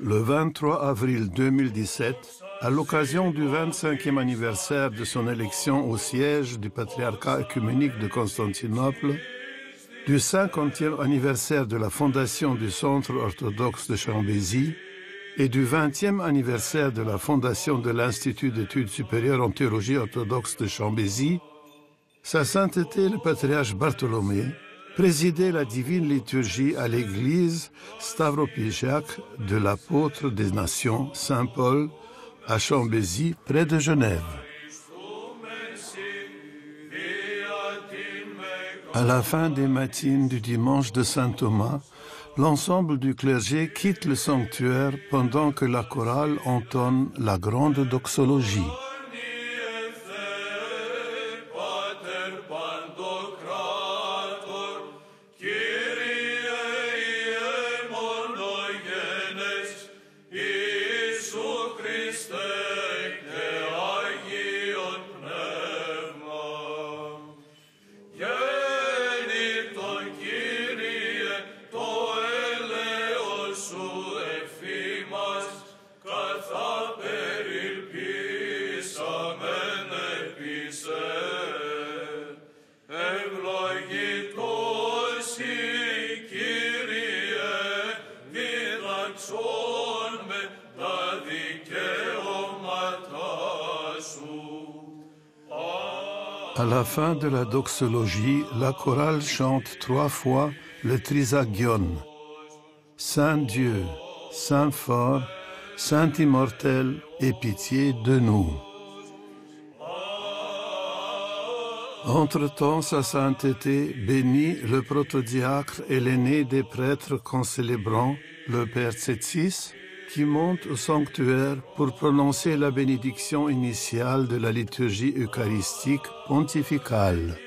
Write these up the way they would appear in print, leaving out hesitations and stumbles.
Le 23 avril 2017, à l'occasion du 25e anniversaire de son élection au siège du patriarcat œcuménique de Constantinople, du 50e anniversaire de la fondation du Centre orthodoxe de Chambézy et du 20e anniversaire de la fondation de l'Institut d'études supérieures en théologie orthodoxe de Chambézy, Sa Sainteté le patriarche Bartholomé présidait la divine liturgie à l'église Stavropigiaque de l'apôtre des nations Saint-Paul à Chambézy, près de Genève. À la fin des matines du dimanche de Saint Thomas, l'ensemble du clergé quitte le sanctuaire pendant que la chorale entonne la grande doxologie. À la fin de la doxologie, la chorale chante 3 fois le Trisagion. Saint Dieu, Saint fort, Saint immortel, aie pitié de nous. Entre-temps, Sa Sainteté bénit le protodiacre et l'aîné des prêtres concélébrants, le Père Tsétsis, qui monte au sanctuaire pour prononcer la bénédiction initiale de la liturgie eucharistique pontificale.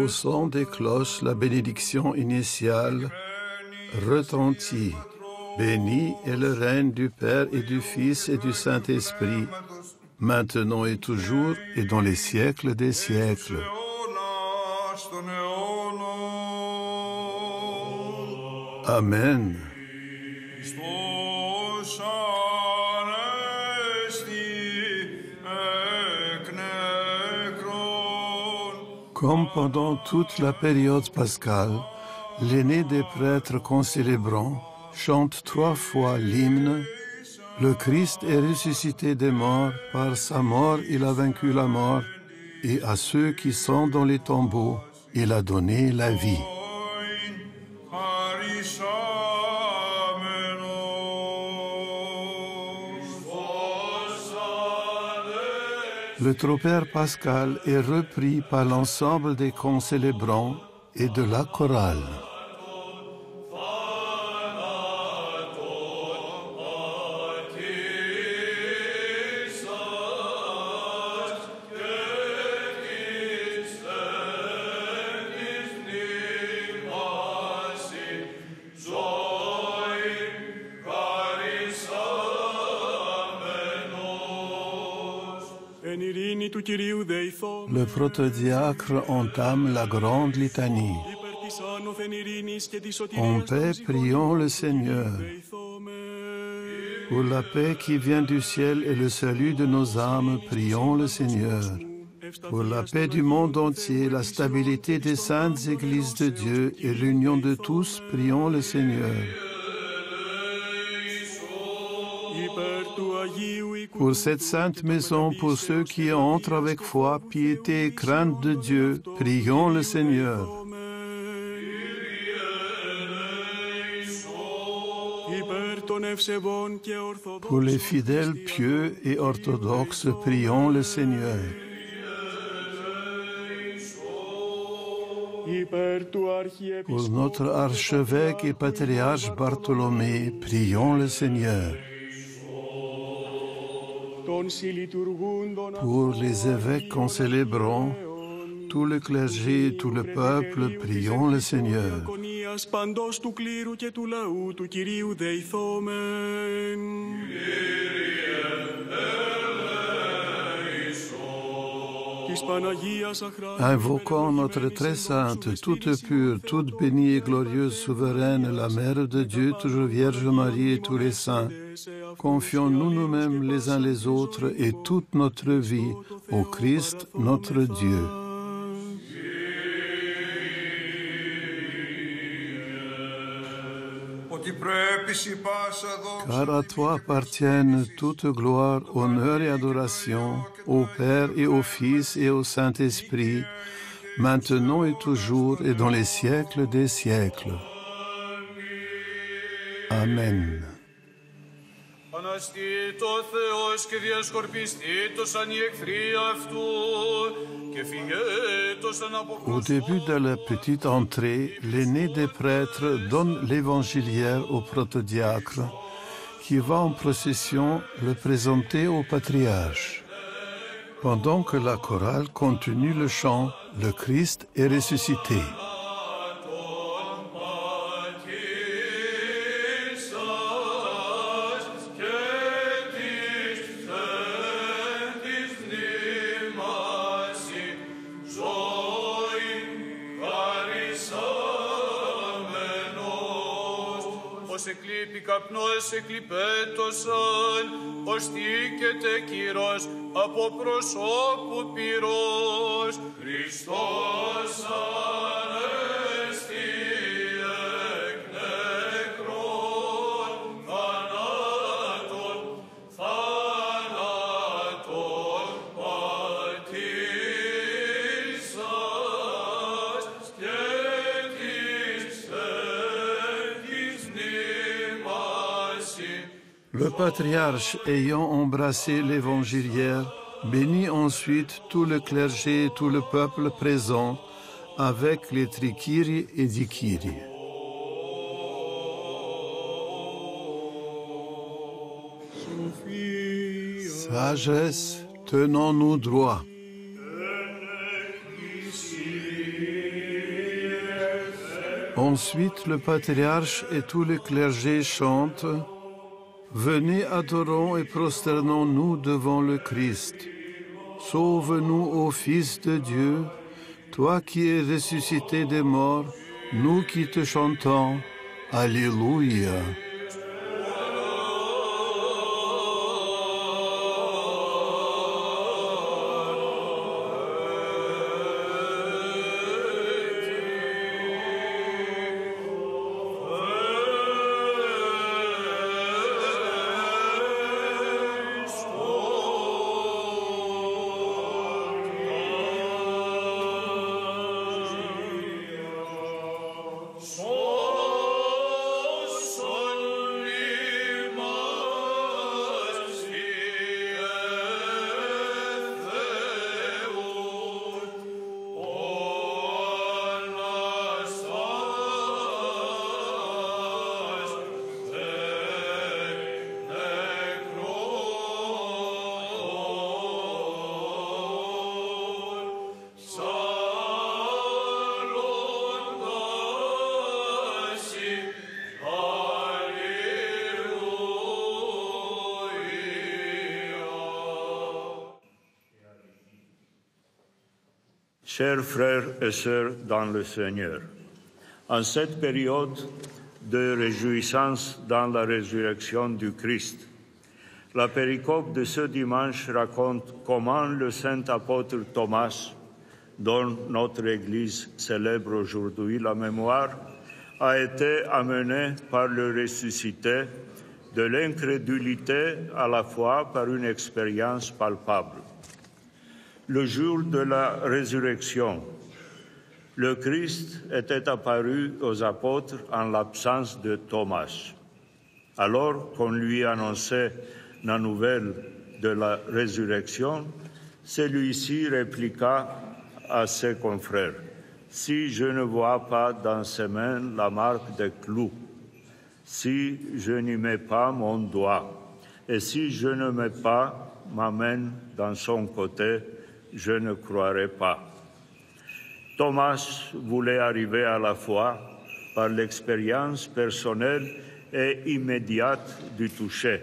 Au son des cloches, la bénédiction initiale retentit. Béni est le règne du Père et du Fils et du Saint-Esprit, maintenant et toujours et dans les siècles des siècles. Amen. Comme pendant toute la période pascale, l'aîné des prêtres concélébrants chante 3 fois l'hymne « Le Christ est ressuscité des morts, par sa mort il a vaincu la mort, et à ceux qui sont dans les tombeaux, il a donné la vie. » Le tropère pascal est repris par l'ensemble des concélébrants et de la chorale. Le protodiacre entame la grande litanie. En paix, prions le Seigneur. Pour la paix qui vient du ciel et le salut de nos âmes, prions le Seigneur. pour la paix du monde entier, la stabilité des saintes églises de Dieu et l'union de tous, prions le Seigneur. Pour cette sainte maison, pour ceux qui entrent avec foi, piété et crainte de Dieu, prions le Seigneur. Pour les fidèles pieux et orthodoxes, prions le Seigneur. Pour notre archevêque et patriarche Bartholomé, prions le Seigneur. Pour les évêques qu'on célébrons, tout le clergé et tout le peuple, prions le Seigneur. Invoquons notre très sainte, toute pure, toute bénie et glorieuse souveraine, la Mère de Dieu, toujours Vierge Marie et tous les saints. Confions-nous nous-mêmes les uns les autres et toute notre vie au Christ, notre Dieu. Car à toi appartiennent toute gloire, honneur et adoration, au Père et au Fils et au Saint-Esprit, maintenant et toujours et dans les siècles des siècles. Amen. Αναστήτω Θεός και διασκορπιστήτως αν οι εχθροί αυτού και φυγέτως αν αποκρουστούν. Au début de la petite entrée, l'aîné des prêtres donne l'évangiliaire au protodiacre qui va en procession le présenter au patriarche. Pendant que la chorale continue le chant, le Christ est ressuscité. Εκλείπει καπνός εκλειπέτωσαν, οστήκεται Κύρος από προσώπου πυρός. Χριστός ανέστη εκ νεκρών, θανάτων πατήσας και Le patriarche, ayant embrassé l'évangiliaire, bénit ensuite tout le clergé et tout le peuple présent avec les trikyries et dikyries. Sagesse, tenons-nous droit. Ensuite, le patriarche et tout le clergé chantent « Venez, adorons et prosternons-nous devant le Christ. Sauve-nous, ô Fils de Dieu, toi qui es ressuscité des morts, nous qui te chantons. Alléluia. » Chers frères et sœurs dans le Seigneur, en cette période de réjouissance dans la résurrection du Christ, La péricope de ce dimanche raconte comment le saint apôtre Thomas, dont notre Église célèbre aujourd'hui la mémoire, a été amené par le ressuscité de l'incrédulité à la foi par une expérience palpable. Le jour de la résurrection, le Christ était apparu aux apôtres en l'absence de Thomas. Alors qu'on lui annonçait la nouvelle de la résurrection, celui-ci répliqua à ses confrères: « Si je ne vois pas dans ses mains la marque des clous, si je n'y mets pas mon doigt, et si je ne mets pas ma main dans son côté, je ne croirai pas. » Thomas voulait arriver à la foi par l'expérience personnelle et immédiate du toucher.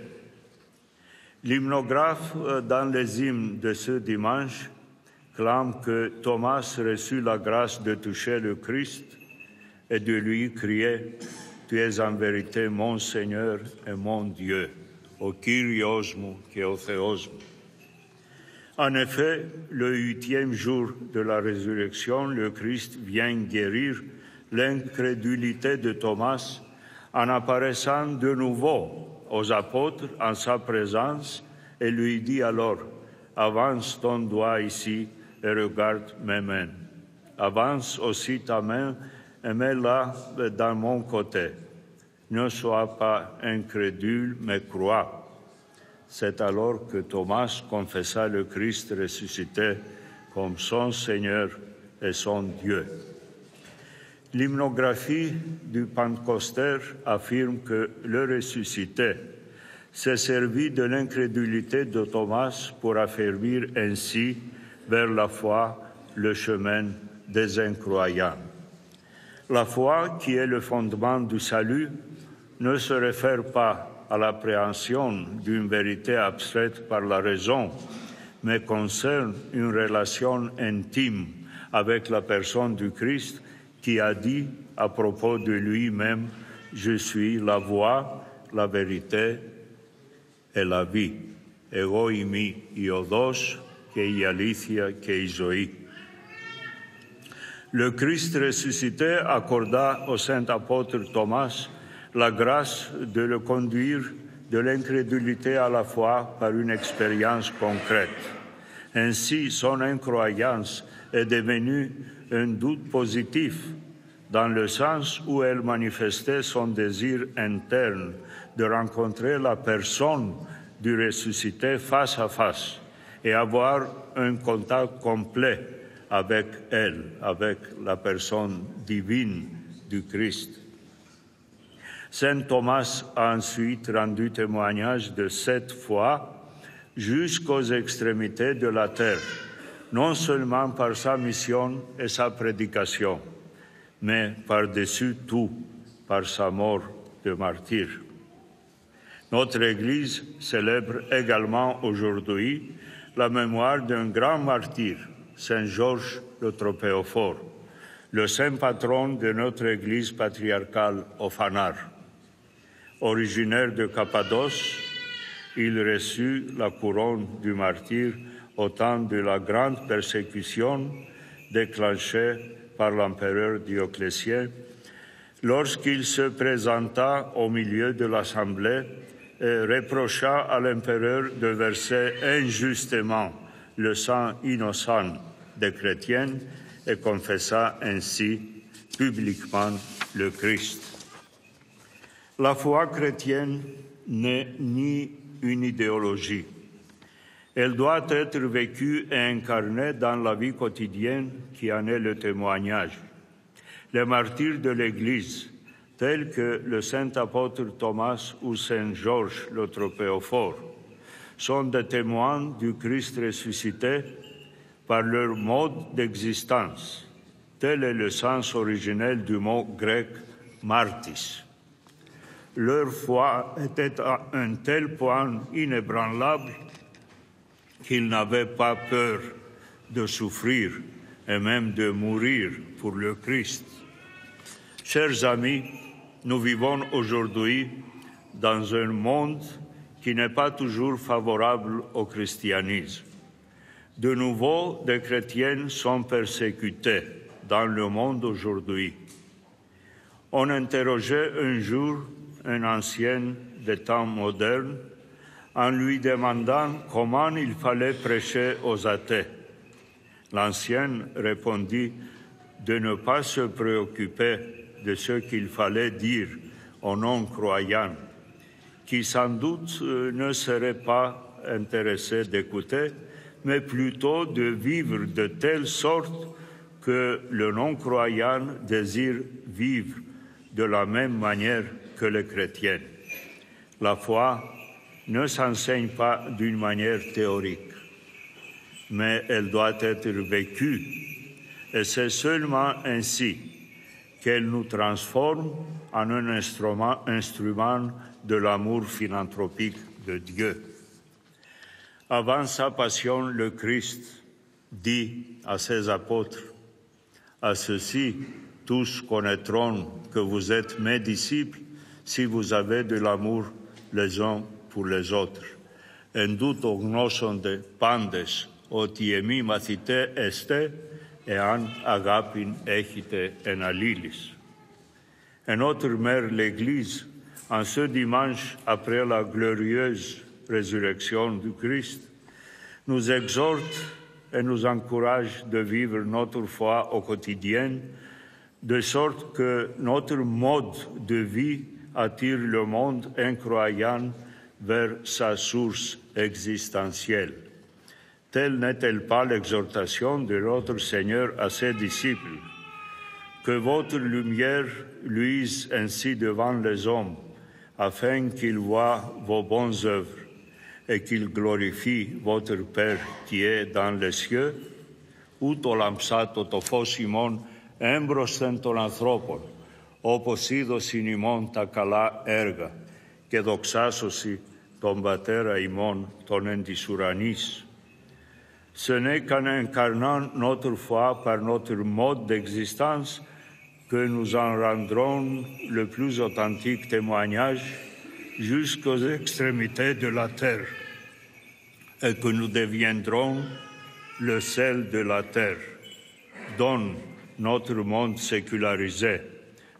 L'hymnographe, dans les hymnes de ce dimanche, clame que Thomas reçut la grâce de toucher le Christ et de lui crier « Tu es en vérité mon Seigneur et mon Dieu, o Kyrios mu και ο Θεός μου ». En effet, le 8e jour de la résurrection, le Christ vient guérir l'incrédulité de Thomas en apparaissant de nouveau aux apôtres en sa présence et lui dit alors: « Avance ton doigt ici et regarde mes mains. Avance aussi ta main et mets-la dans mon côté. Ne sois pas incrédule, mais crois. » C'est alors que Thomas confessa le Christ ressuscité comme son Seigneur et son Dieu. L'hymnographie du Pentecosteur affirme que le ressuscité s'est servi de l'incrédulité de Thomas pour affermir ainsi vers la foi le chemin des incroyants. La foi, qui est le fondement du salut, ne se réfère pas à l'appréhension d'une vérité abstraite par la raison, mais concerne une relation intime avec la personne du Christ qui a dit à propos de lui-même: « Je suis la voie, la vérité et la vie. Εγώ είμαι η οδός και η αλήθεια και η ζωή. » Le Christ ressuscité accorda au saint apôtre Thomas la grâce de le conduire de l'incrédulité à la foi par une expérience concrète. Ainsi, son incroyance est devenue un doute positif, dans le sens où elle manifestait son désir interne de rencontrer la personne du ressuscité face à face et avoir un contact complet avec elle, avec la personne divine du Christ. Saint Thomas a ensuite rendu témoignage de cette foi jusqu'aux extrémités de la terre, non seulement par sa mission et sa prédication, mais par-dessus tout par sa mort de martyr. Notre Église célèbre également aujourd'hui la mémoire d'un grand martyr, Saint Georges le Tropéophore, le saint patron de notre Église patriarcale au Phanar. Originaire de Cappadoce, il reçut la couronne du martyr au temps de la grande persécution déclenchée par l'empereur Dioclétien, lorsqu'il se présenta au milieu de l'assemblée et reprocha à l'empereur de verser injustement le sang innocent des chrétiens et confessa ainsi publiquement le Christ. La foi chrétienne n'est ni une idéologie. Elle doit être vécue et incarnée dans la vie quotidienne qui en est le témoignage. Les martyrs de l'Église, tels que le saint apôtre Thomas ou saint Georges le Tropéophore, sont des témoins du Christ ressuscité par leur mode d'existence. Tel est le sens originel du mot grec « martis ». Leur foi était à un tel point inébranlable qu'ils n'avaient pas peur de souffrir et même de mourir pour le Christ. Chers amis, nous vivons aujourd'hui dans un monde qui n'est pas toujours favorable au christianisme. De nouveau, des chrétiens sont persécutés dans le monde aujourd'hui. On interrogeait un jour un ancien des temps modernes en lui demandant comment il fallait prêcher aux athées. L'ancien répondit de ne pas se préoccuper de ce qu'il fallait dire aux non-croyants, qui sans doute ne seraient pas intéressés d'écouter, mais plutôt de vivre de telle sorte que le non-croyant désire vivre de la même manière que les chrétiens. La foi ne s'enseigne pas d'une manière théorique, mais elle doit être vécue, et c'est seulement ainsi qu'elle nous transforme en un instrument de l'amour philanthropique de Dieu. Avant sa passion, le Christ dit à ses apôtres, « À ceux-ci, tous connaîtront que vous êtes mes disciples si vous avez de l'amour les uns pour les autres. En τούτο γνώσονται πάντες ότι εμείς μαθητέ εστέ, εάν αγάπην έχετε εν αλλήλεις». En autre mère, l'Église, en ce dimanche après la glorieuse résurrection du Christ, nous exhorte et nous encourage de vivre notre foi au quotidien, de sorte que notre mode de vie attire le monde incroyant vers sa source existentielle. Telle n'est-elle pas l'exhortation de notre Seigneur à ses disciples? Que votre lumière luise ainsi devant les hommes, afin qu'ils voient vos bonnes œuvres et qu'ils glorifient votre Père qui est dans les cieux. Ούτω λαμψάτω το φως ημών έμπροσθεν των ανθρώπων, όπως είδωσιν ημών τα καλά έργα, και δοξάσωση τον Πατέρα ημών των εν της ουρανής. Ce n'est qu'en incarnant notre foi par notre mode d'existence que nous en rendrons le plus authentique témoignage jusqu'aux extrémités de la terre, et que nous deviendrons le sel de la terre, dont notre monde sécularisé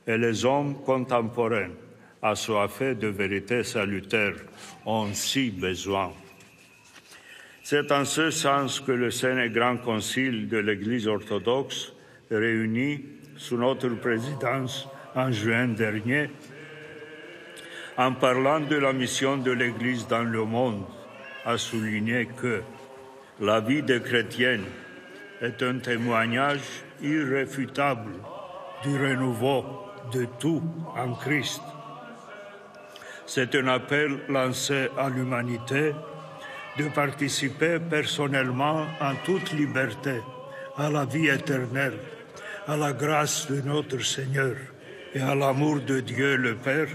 et les hommes contemporains assoiffés de vérité salutaire ont si besoin. C'est en ce sens que le Saint et Grand Concile de l'Église orthodoxe, réuni sous notre présidence en juin dernier, en parlant de la mission de l'Église dans le monde, a souligné que la vie des chrétiens est un témoignage irréfutable du renouveau de tout en Christ. C'est un appel lancé à l'humanité de participer personnellement en toute liberté à la vie éternelle, à la grâce de notre Seigneur et à l'amour de Dieu le Père,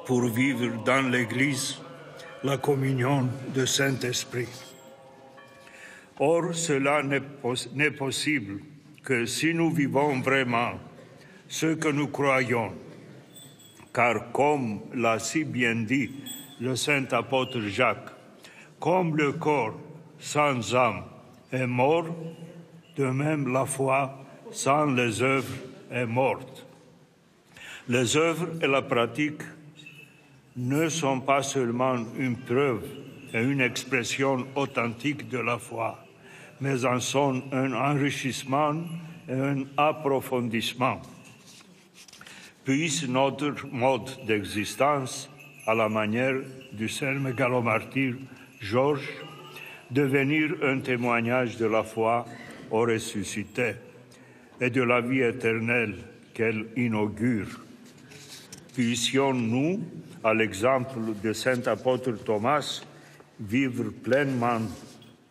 pour vivre dans l'Église la communion du Saint-Esprit. Or, cela n'est possible que si nous vivons vraiment ce que nous croyons, car comme l'a si bien dit le saint apôtre Jacques, comme le corps sans âme est mort, de même la foi sans les œuvres est morte. Les œuvres et la pratique ne sont pas seulement une preuve et une expression authentique de la foi, mais en sont un enrichissement et un approfondissement. Puisse notre mode d'existence, à la manière du saint mégalomartyr Georges, devenir un témoignage de la foi au ressuscité et de la vie éternelle qu'elle inaugure. Puissions-nous, à l'exemple de saint apôtre Thomas, vivre pleinement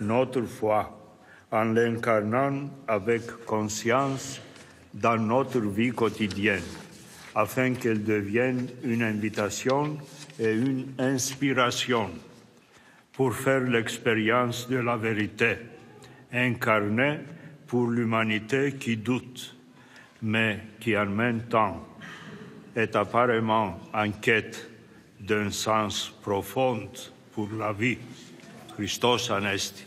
notre foi en l'incarnant avec conscience dans notre vie quotidienne, afin qu'elle devienne une invitation et une inspiration pour faire l'expérience de la vérité, incarnée pour l'humanité qui doute, mais qui en même temps est apparemment en quête d'un sens profond pour la vie. Christos Anesti.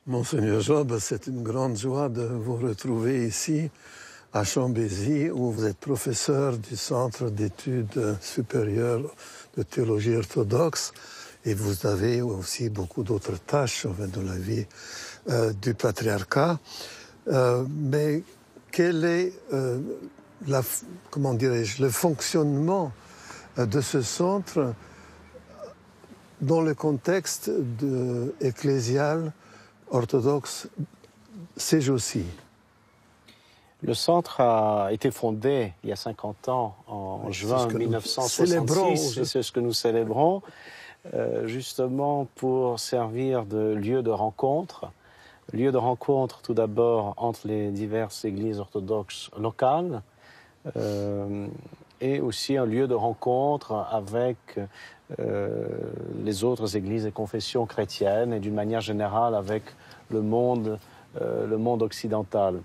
Monseigneur Job, c'est une grande joie de vous retrouver ici à Chambézy, où vous êtes professeur du Centre d'études supérieures de théologie orthodoxe, et vous avez aussi beaucoup d'autres tâches de la vie du patriarcat. Mais quel est le fonctionnement de ce centre dans le contexte ecclésial orthodoxe ces jours-ci? Le centre a été fondé il y a 50 ans, en juin 1966, et c'est ce que nous célébrons, justement pour servir de lieu de rencontre. Lieu de rencontre tout d'abord entre les diverses églises orthodoxes locales, et aussi un lieu de rencontre avec les autres églises et confessions chrétiennes, et d'une manière générale avec le monde occidental.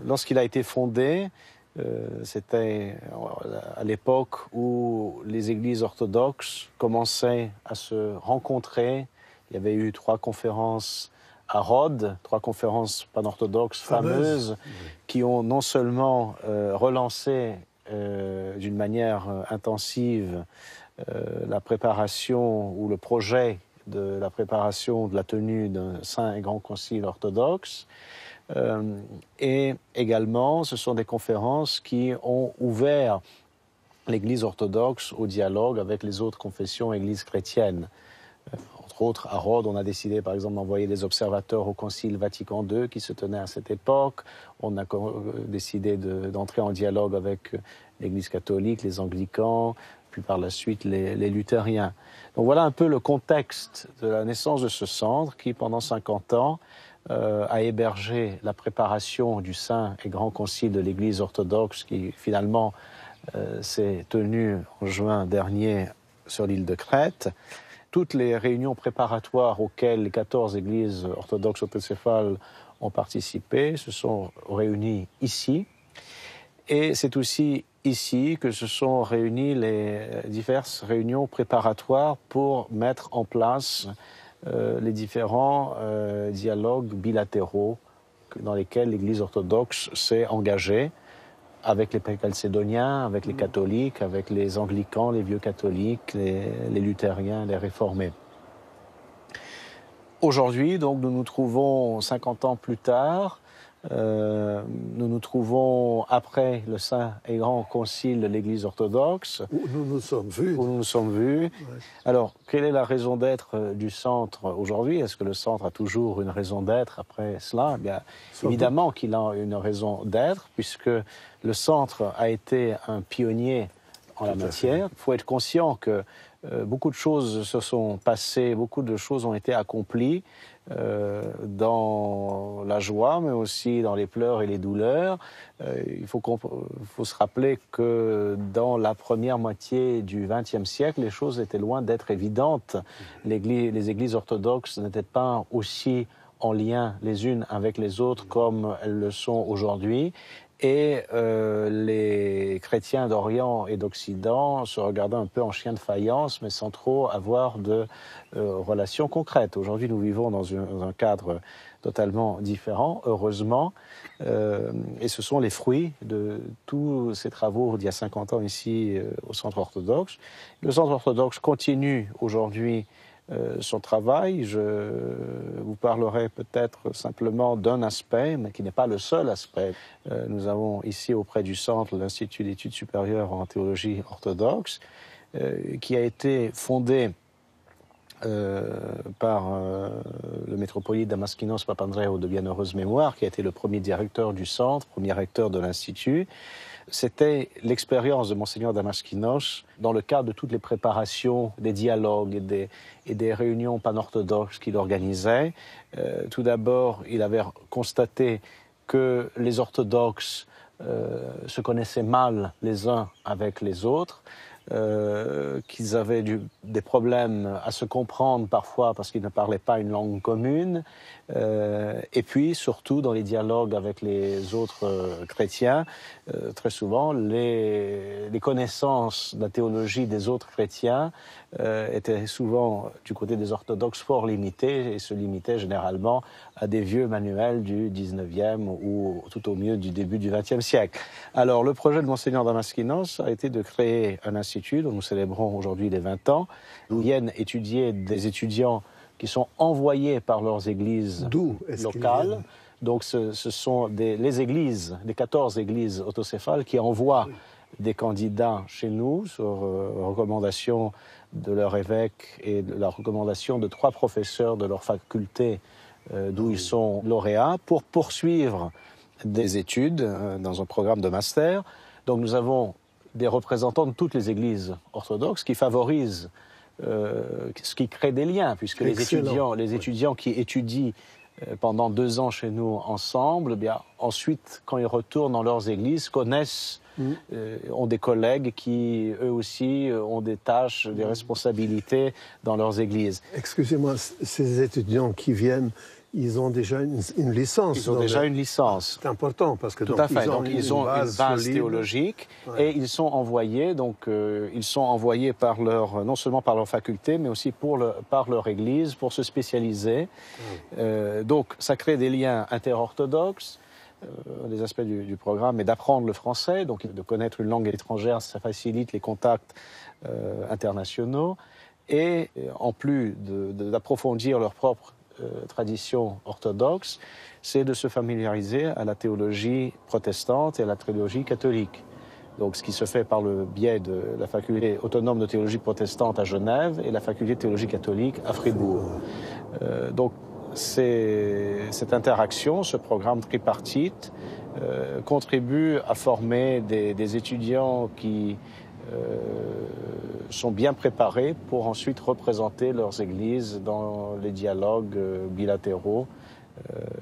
Lorsqu'il a été fondé, c'était à l'époque où les églises orthodoxes commençaient à se rencontrer. Il y avait eu 3 conférences à Rhodes, 3 conférences panorthodoxes fameuses, qui ont non seulement relancé d'une manière intensive la préparation ou le projet de la préparation de la tenue d'un saint et grand concile orthodoxe, et également ce sont des conférences qui ont ouvert l'Église orthodoxe au dialogue avec les autres confessions églises chrétiennes. Entre autres, à Rhodes, on a décidé par exemple d'envoyer des observateurs au Concile Vatican II qui se tenait à cette époque. On a décidé d'entrer en dialogue avec l'Église catholique, les anglicans, puis par la suite les luthériens. Donc voilà un peu le contexte de la naissance de ce centre qui, pendant 50 ans, a hébergé la préparation du Saint et Grand Concile de l'Église orthodoxe qui finalement s'est tenu en juin dernier sur l'île de Crète. Toutes les réunions préparatoires auxquelles les 14 églises orthodoxes autocéphales ont participé se sont réunies ici. Et c'est aussi ici que se sont réunies les diverses réunions préparatoires pour mettre en place les différents dialogues bilatéraux dans lesquels l'Église orthodoxe s'est engagée avec les chalcédoniens, avec les catholiques, avec les anglicans, les vieux catholiques, les luthériens, les réformés. Aujourd'hui, donc, nous nous trouvons 50 ans plus tard. Nous nous trouvons après le Saint et Grand Concile de l'Église orthodoxe. Où nous nous sommes vus. Ouais. Alors, quelle est la raison d'être du centre aujourd'hui? Est-ce que le centre a toujours une raison d'être après cela? Eh bien, évidemment qu'il a une raison d'être, puisque le centre a été un pionnier en la matière. Il faut être conscient que beaucoup de choses se sont passées, beaucoup de choses ont été accomplies dans la joie, mais aussi dans les pleurs et les douleurs. Il faut se rappeler que dans la première moitié du XXe siècle, les choses étaient loin d'être évidentes. Les églises orthodoxes n'étaient pas aussi en lien les unes avec les autres comme elles le sont aujourd'hui. Et les chrétiens d'Orient et d'Occident se regardaient un peu en chien de faïence, mais sans trop avoir de relations concrètes. Aujourd'hui, nous vivons dans un cadre totalement différent, heureusement, et ce sont les fruits de tous ces travaux d'il y a 50 ans ici au Centre orthodoxe. Le Centre orthodoxe continue aujourd'hui son travail. Je vous parlerai peut-être simplement d'un aspect, mais qui n'est pas le seul aspect. Nous avons ici auprès du Centre l'Institut d'études supérieures en théologie orthodoxe, qui a été fondé par le métropolite Damaskinos Papandréou de bienheureuse mémoire, qui a été le premier directeur du centre, premier recteur de l'Institut. C'était l'expérience de Monseigneur Damaskinos dans le cadre de toutes les préparations, des dialogues et des réunions panorthodoxes qu'il organisait. Tout d'abord, il avait constaté que les orthodoxes se connaissaient mal les uns avec les autres. qu'ils avaient des problèmes à se comprendre parfois parce qu'ils ne parlaient pas une langue commune, et puis surtout dans les dialogues avec les autres chrétiens, très souvent les connaissances de la théologie des autres chrétiens étaient souvent du côté des orthodoxes fort limitées et se limitaient généralement à des vieux manuels du 19e ou tout au mieux du début du 20e siècle. Alors le projet de Monseigneur Damaskinos a été de créer un institut dont nous célébrons aujourd'hui les 20 ans, où viennent étudier des étudiants qui sont envoyés par leurs églises locales. Donc ce sont les églises, les 14 églises autocéphales qui envoient des candidats chez nous sur recommandation de leur évêque et de la recommandation de 3 professeurs de leur faculté d'où ils sont lauréats pour poursuivre des études dans un programme de master. Donc nous avons des représentants de toutes les églises orthodoxes qui favorisent ce qui crée des liens, puisque les étudiants qui étudient pendant 2 ans chez nous ensemble, eh bien, ensuite, quand ils retournent dans leurs églises, connaissent, ont des collègues qui, eux aussi, ont des tâches, des responsabilités dans leurs églises. Excusez-moi, ces étudiants qui viennent, ils ont déjà une licence. Ils ont déjà une licence. C'est important parce que tout à fait. Donc ils ont une base théologique et ils sont envoyés. Donc ils sont envoyés par non seulement par leur faculté, mais aussi par leur Église pour se spécialiser. Donc ça crée des liens interorthodoxes. Un des aspects du programme est d'apprendre le français, donc de connaître une langue étrangère, ça facilite les contacts internationaux. Et en plus d'approfondir leur propre tradition orthodoxe, c'est de se familiariser à la théologie protestante et à la théologie catholique. Donc ce qui se fait par le biais de la faculté autonome de théologie protestante à Genève et la faculté de théologie catholique à Fribourg. Donc cette interaction, ce programme tripartite, contribue à former des étudiants qui sont bien préparés pour ensuite représenter leurs églises dans les dialogues bilatéraux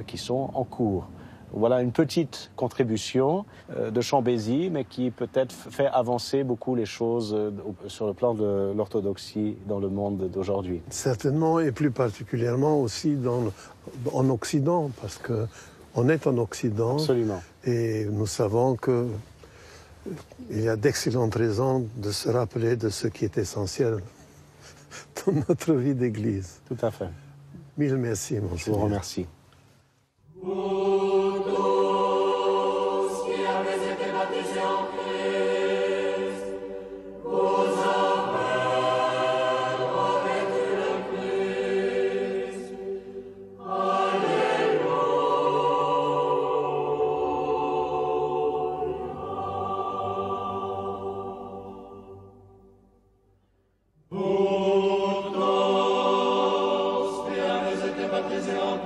qui sont en cours. Voilà une petite contribution de Chambézy, mais qui peut-être fait avancer beaucoup les choses sur le plan de l'orthodoxie dans le monde d'aujourd'hui. Certainement, et plus particulièrement aussi en Occident, parce qu'on est en Occident. Absolument. Et nous savons que il y a d'excellentes raisons de se rappeler de ce qui est essentiel dans notre vie d'Église. Tout à fait. Mille merci, Monseigneur. Je vous remercie. Baptisé en